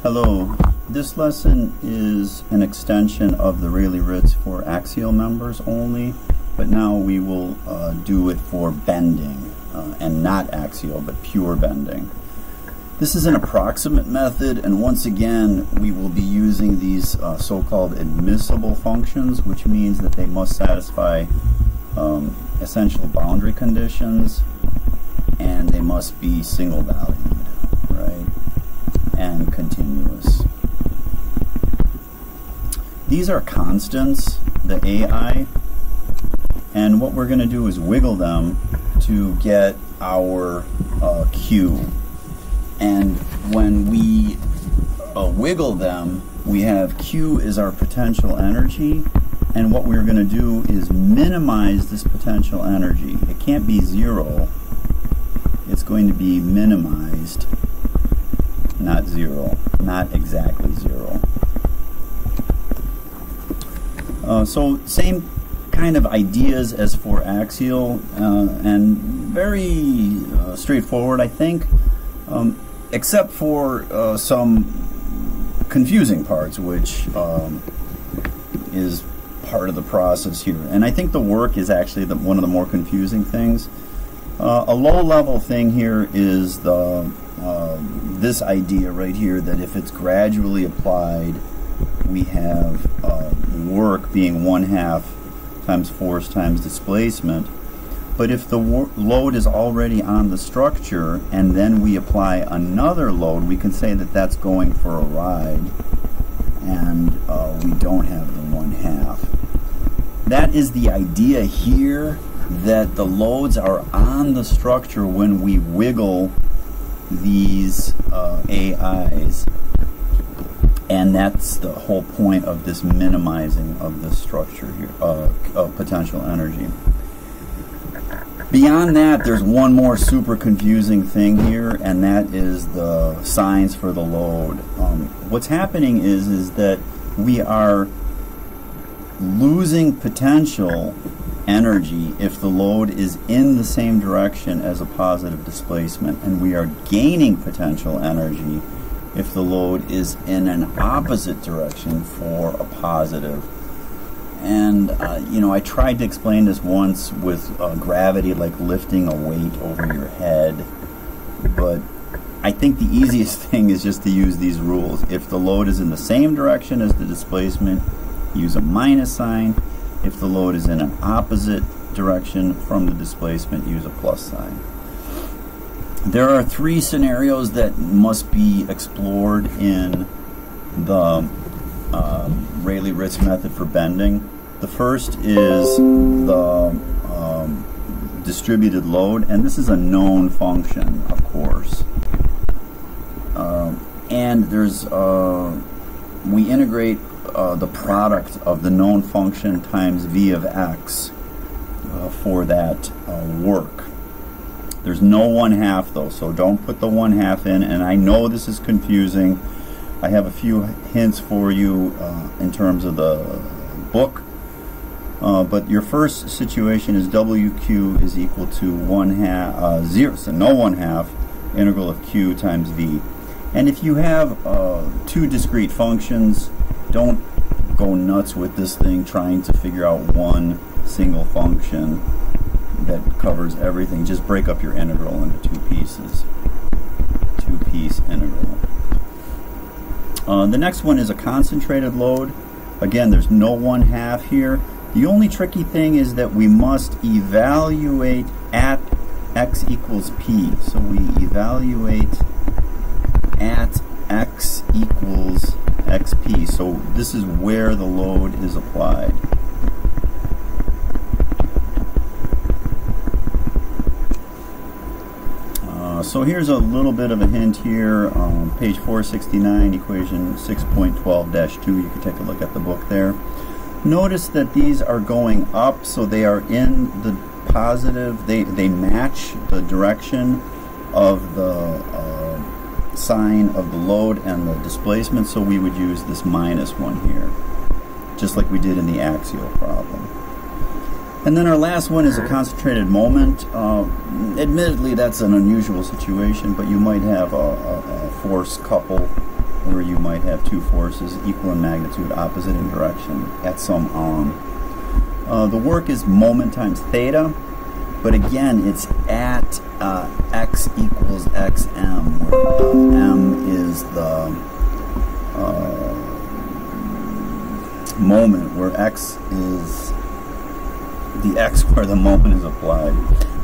Hello, this lesson is an extension of the Rayleigh Ritz for axial members only, but now we will do it for bending, and not axial, but pure bending. This is an approximate method, and once again we will be using these so-called admissible functions, which means that they must satisfy essential boundary conditions, and they must be single valued, right, and continuous. These are constants, the AI, and what we're going to do is wiggle them to get our Q. And when we wiggle them, we have Q is our potential energy, and what we're going to do is minimize this potential energy. It can't be zero. It's going to be minimized, not zero, not exactly zero. So same kind of ideas as for axial, and very straightforward, I think, except for some confusing parts, which is part of the process here. And I think the work is actually one of the more confusing things. A low-level thing here is this idea right here, that if it's gradually applied, we have work being 1/2 times force times displacement. But if the load is already on the structure and then we apply another load, we can say that that's going for a ride, and we don't have the 1/2. That is the idea here, that the loads are on the structure when we wiggle these AIs, and that's the whole point of this minimizing of the structure here, of potential energy. Beyond that, there's one more super confusing thing here, and that is the signs for the load. What's happening is that we are losing potential energy if the load is in the same direction as a positive displacement, and we are gaining potential energy if the load is in an opposite direction for a positive. And I tried to explain this once with gravity, like lifting a weight over your head, but I think the easiest thing is just to use these rules. If the load is in the same direction as the displacement, use a minus sign. If the load is in an opposite direction from the displacement, use a plus sign. There are 3 scenarios that must be explored in the Rayleigh Ritz method for bending. The first is the distributed load, and this is a known function, of course. And there's we integrate the product of the known function times v of x for that work. There's no 1/2 though, so don't put the 1/2 in, and I know this is confusing. I have a few hints for you in terms of the book, but your first situation is WQ is equal to 1/2, 0, so no 1/2, integral of Q times V. And if you have 2 discrete functions, don't go nuts with this thing trying to figure out one single function that covers everything. Just break up your integral into 2 pieces. 2-piece integral. The next one is a concentrated load. Again, there's no 1/2 here. The only tricky thing is that we must evaluate at x equals p. So we evaluate at x equals xp. So this is where the load is applied. So here's a little bit of a hint here. Page 469, equation 6.12-2. You can take a look at the book there. Notice that these are going up, so they are in the positive. They match the direction of the sign of the load and the displacement, so we would use this -1 here, just like we did in the axial problem. And then our last one is a concentrated moment. Admittedly, that's an unusual situation, but you might have a force couple where you might have two forces equal in magnitude, opposite in direction, at some arm. The work is moment times theta, but again, it's at x equals xm, where m is the moment, where x is the x where the moment is applied.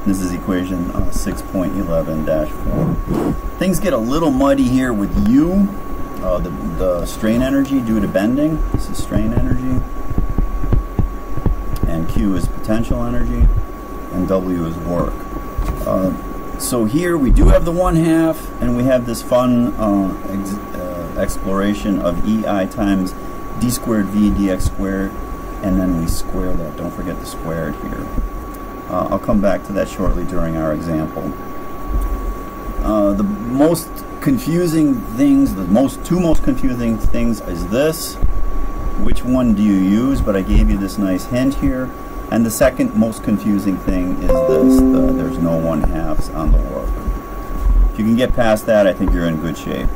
This is equation 6.11-4. Things get a little muddy here with U, the strain energy due to bending. This is strain energy. And Q is potential energy. And W is work. So here we do have the 1/2, and we have this fun exploration of EI times d squared V dx squared, and then we square that. Don't forget the squared here. I'll come back to that shortly during our example. The most confusing things, two most confusing things is this. Which one do you use? But I gave you this nice hint here. And the second most confusing thing is this. There's no 1/2s on the work. If you can get past that, I think you're in good shape.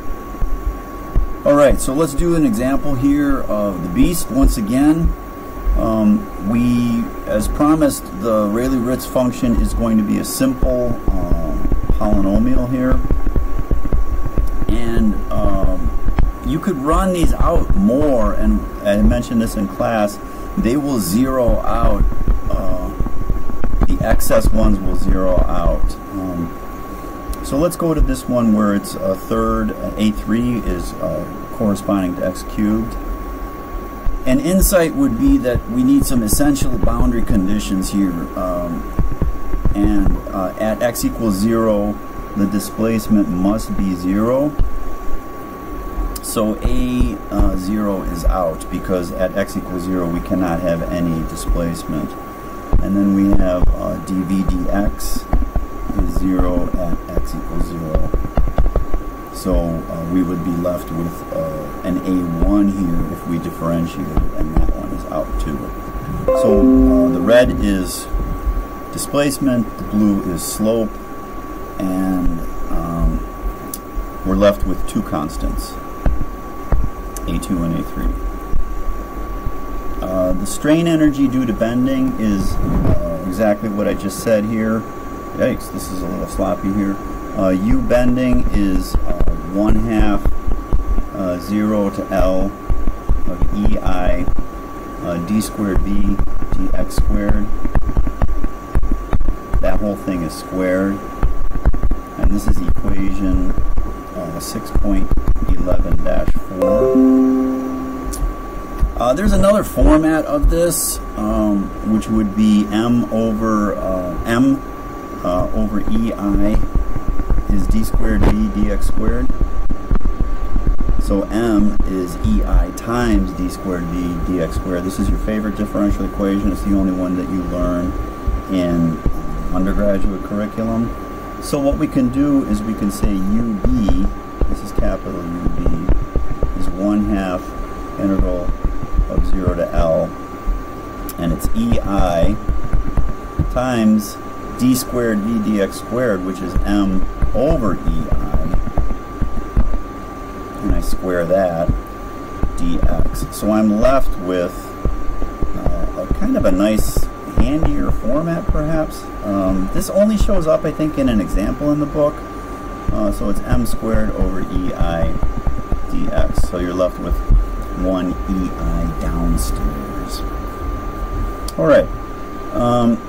Alright, so let's do an example here of the beast once again. We, as promised, the Rayleigh-Ritz function is going to be a simple polynomial here. And you could run these out more, and I mentioned this in class, they will zero out, the excess ones will zero out. So let's go to this one where it's a third, A3 is corresponding to x cubed. An insight would be that we need some essential boundary conditions here. At x equals 0, the displacement must be 0. So A0 is out, because at x equals 0 we cannot have any displacement. And then we have dv dx is 0 at x equals 0. So we would be left with an A1 here if we differentiate it, and that one is out too. So the red is displacement, the blue is slope, and we're left with two constants, A2 and A3. The strain energy due to bending is exactly what I just said here. Yikes, this is a little sloppy here. U bending is 1/2 0 to L of EI d squared V dx squared. That whole thing is squared. And this is equation 6.11-4. There's another format of this, which would be m over EI is d squared V dx squared. So m is EI times d squared V dx squared. This is your favorite differential equation. It's the only one that you learn in undergraduate curriculum. So what we can do is we can say UB, this is capital UB, is 1/2 integral of 0 to L, and it's EI times d squared V dx squared, which is m over EI, and I square that, dx. So I'm left with a kind of a nice, handier format, perhaps. This only shows up, I think, in an example in the book. So it's m squared over EI dx. So you're left with 1 EI downstairs. Alright,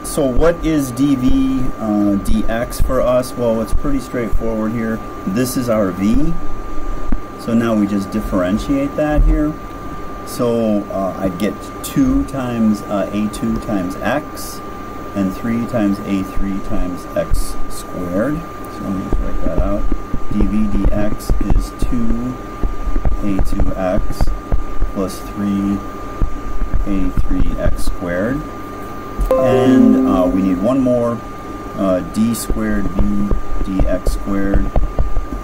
so what is dv dx for us? Well, it's pretty straightforward here. This is our v. So now we just differentiate that here. So I'd get 2 times a2 times x, and 3 times a3 times x squared. So let me just write that out. dv dx is 2a2x plus 3a3x squared. And we need one more, d squared v dx squared.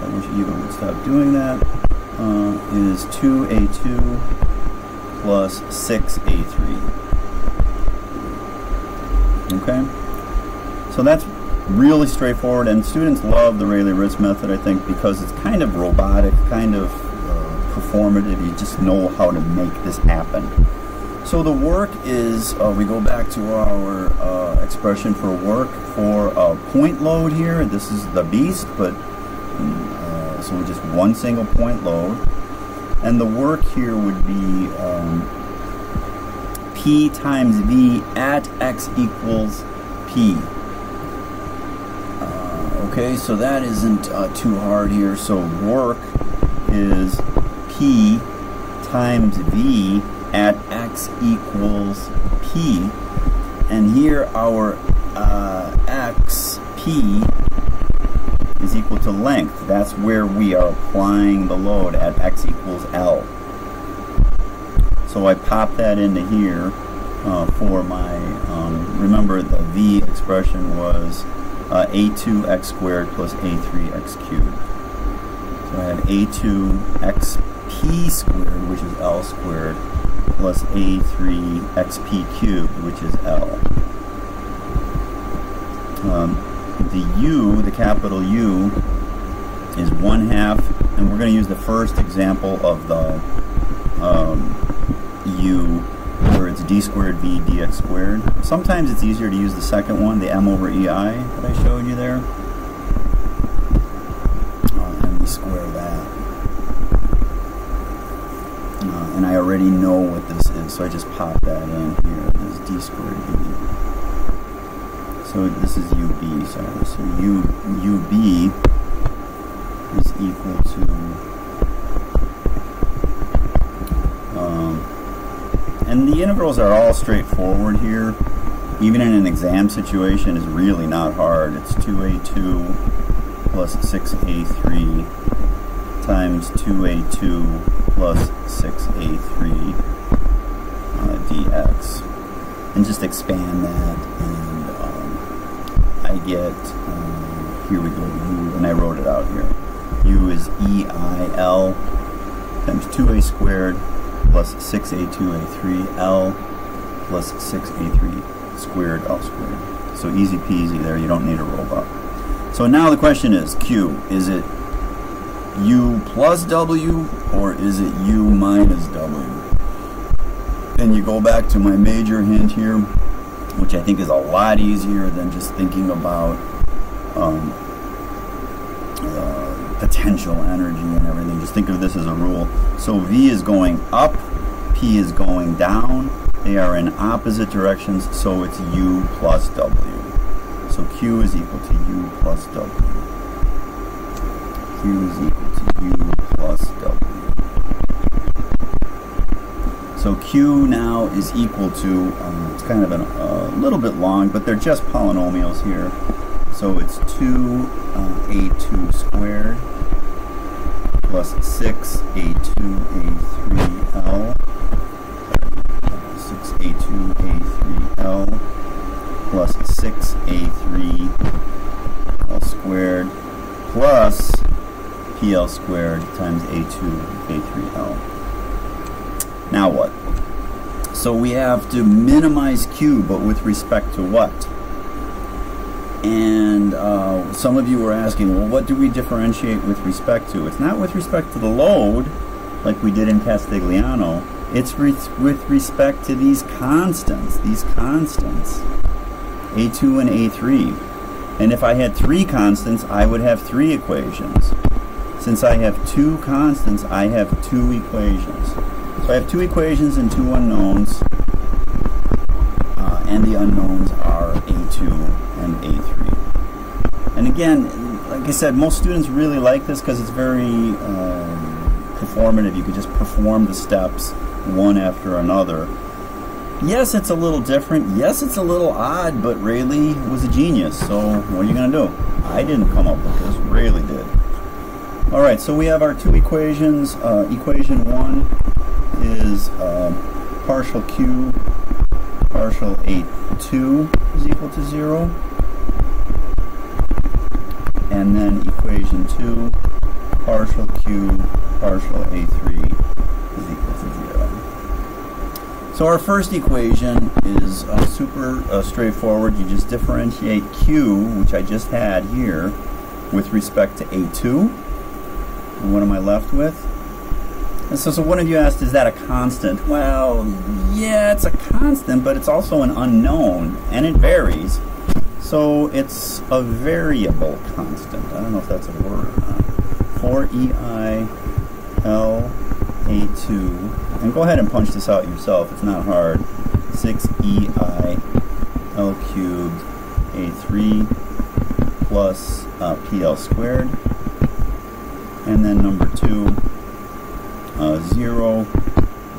I wish Eva would stop doing that. Is 2a2 plus 6a3. Okay? So that's really straightforward, and students love the Rayleigh-Ritz method, I think, because it's kind of robotic, kind of performative. You just know how to make this happen. So the work is, we go back to our expression for work for a point load here. This is the beast, but so just one single point load. And the work here would be P times V at X equals P. Okay, so that isn't too hard here. So work is P times V at X equals P. And here our X, P, is equal to length. That's where we are applying the load at X equals L. So I pop that into here for my, remember the V expression was A2x squared plus A3x cubed. So I have A2xp squared, which is L squared, plus A3xp cubed, which is L. The U, the capital U, is 1/2, and we're going to use the first example of the U, where it's d squared v dx squared. Sometimes it's easier to use the second one, the m over ei that I showed you there. And we square that. And I already know what this is, so I just pop that in here. This is d squared v. So this is UB, sorry. So UB is equal to, and the integrals are all straightforward here. Even in an exam situation, is really not hard. It's 2a2 plus 6a3 times 2a2 plus 6a3 dx. And just expand that, and I get, here we go, U, and I wrote it out here. U is EIL times 2a squared plus 6a2a3L plus 6a3 squared L squared. So easy peasy there, you don't need a robot. So now the question is, Q, is it U plus W or is it U minus W? And you go back to my major hint here, which I think is a lot easier than just thinking about potential energy and everything. Just think of this as a rule. So V is going up, P is going down. They are in opposite directions, so it's U plus W. So Q is equal to U plus W. Q is equal to U plus W. So Q now is equal to, it's kind of a little bit long, but they're just polynomials here. So it's 2a2 squared plus 6a2a3L, 6a2a3L plus 6a3L squared plus PL squared times a2a3L. Now what? So we have to minimize Q, but with respect to what? And some of you were asking, well, what do we differentiate with respect to? It's not with respect to the load, like we did in Castigliano. It's with respect to these constants, A2 and A3. And if I had 3 constants, I would have 3 equations. Since I have 2 constants, I have 2 equations. So I have 2 equations and 2 unknowns, and the unknowns are A2 and A3. And again, like I said, most students really like this because it's very performative. You could just perform the steps one after another. Yes, it's a little different. Yes, it's a little odd, but Rayleigh was a genius. So what are you going to do? I didn't come up with this. Rayleigh did. All right, so we have our 2 equations. Equation 1 is partial Q partial A2 is equal to 0. And then equation 2, partial Q partial A3 is equal to 0. So our first equation is super straightforward. You just differentiate Q, which I just had here, with respect to A2. And what am I left with? And so one of you asked, is that a constant? Well, yeah, it's a constant, but it's also an unknown, and it varies. So it's a variable constant. I don't know if that's a word or not. 4EI LA2. And go ahead and punch this out yourself. It's not hard. 6EI L cubed A3 plus PL squared. And then number 2, 0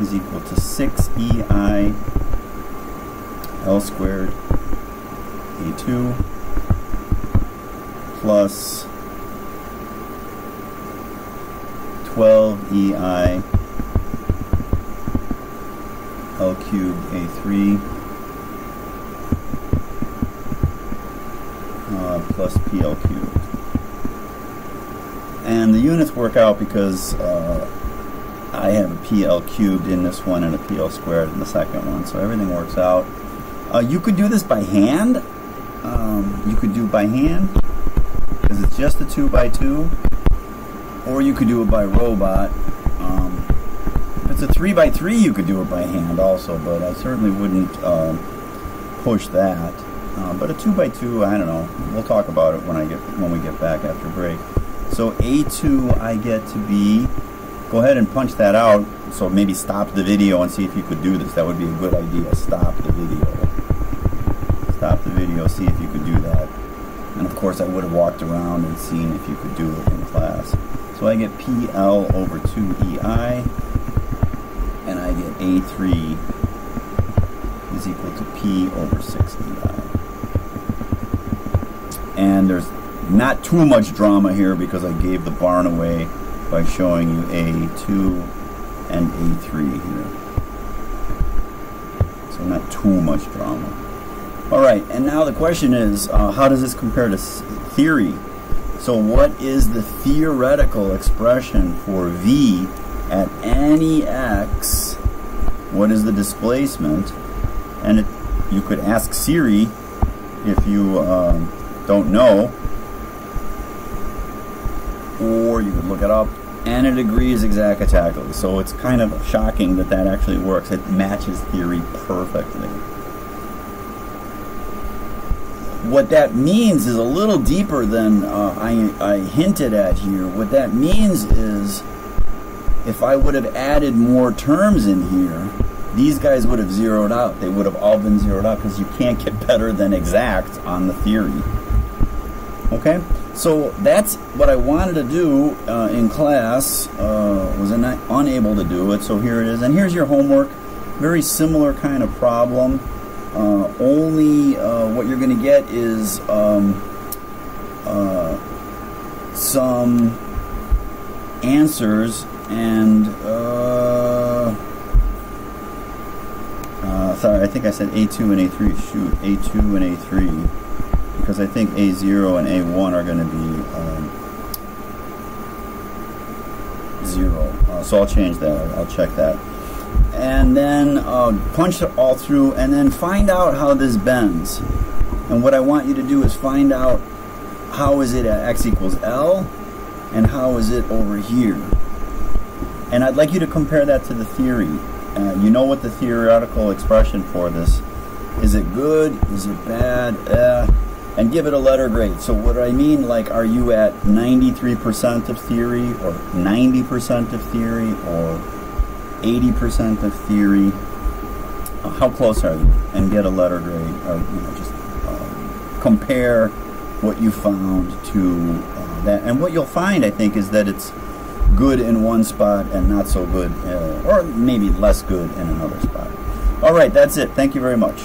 is equal to 6EI L squared A2 plus 12EI L cubed A3 plus PL cubed. And the units work out because I have a PL cubed in this one and a PL squared in the second one, so everything works out. You could do this by hand. You could do it by hand because it's just a 2x2, or you could do it by robot. If it's a 3x3, you could do it by hand also, but I certainly wouldn't push that. But a 2x2, I don't know. We'll talk about it when we get back after break. So A2 I get to be, go ahead and punch that out, so maybe stop the video and see if you could do this. That would be a good idea. Stop the video. Stop the video, see if you could do that. And of course I would have walked around and seen if you could do it in class. So I get PL over 2EI, and I get A3 is equal to P over 6EI. And there's not too much drama here because I gave the barn away by showing you A2 and A3 here. So not too much drama. Alright, and now the question is, how does this compare to theory? So what is the theoretical expression for V at any x? What is the displacement? And you could ask Siri if you don't know, or you could look it up, and it agrees exactly. So it's kind of shocking that that actually works. It matches theory perfectly. What that means is a little deeper than I hinted at here. What that means is if I would have added more terms in here, these guys would have zeroed out. They would have all been zeroed out because you can't get better than exact on the theory. Okay? So that's what I wanted to do in class. Was unable to do it, so here it is. And here's your homework. Very similar kind of problem. Only what you're going to get is some answers and sorry, I think I said A2 and A3. Shoot, A2 and A3, because I think A0 and A1 are going to be 0. So I'll change that. I'll check that. And then punch it all through, and then find out how this bends. And what I want you to do is find out how is it at x equals L, and how is it over here. And I'd like you to compare that to the theory. You know what the theoretical expression for this. Is it good? Is it bad? And give it a letter grade. So what I mean, like, are you at 93% of theory, or 90% of theory, or 80% of theory? How close are you? And get a letter grade, or just compare what you found to that. And what you'll find, I think, is that it's good in one spot and not so good, or maybe less good in another spot. All right, that's it. Thank you very much.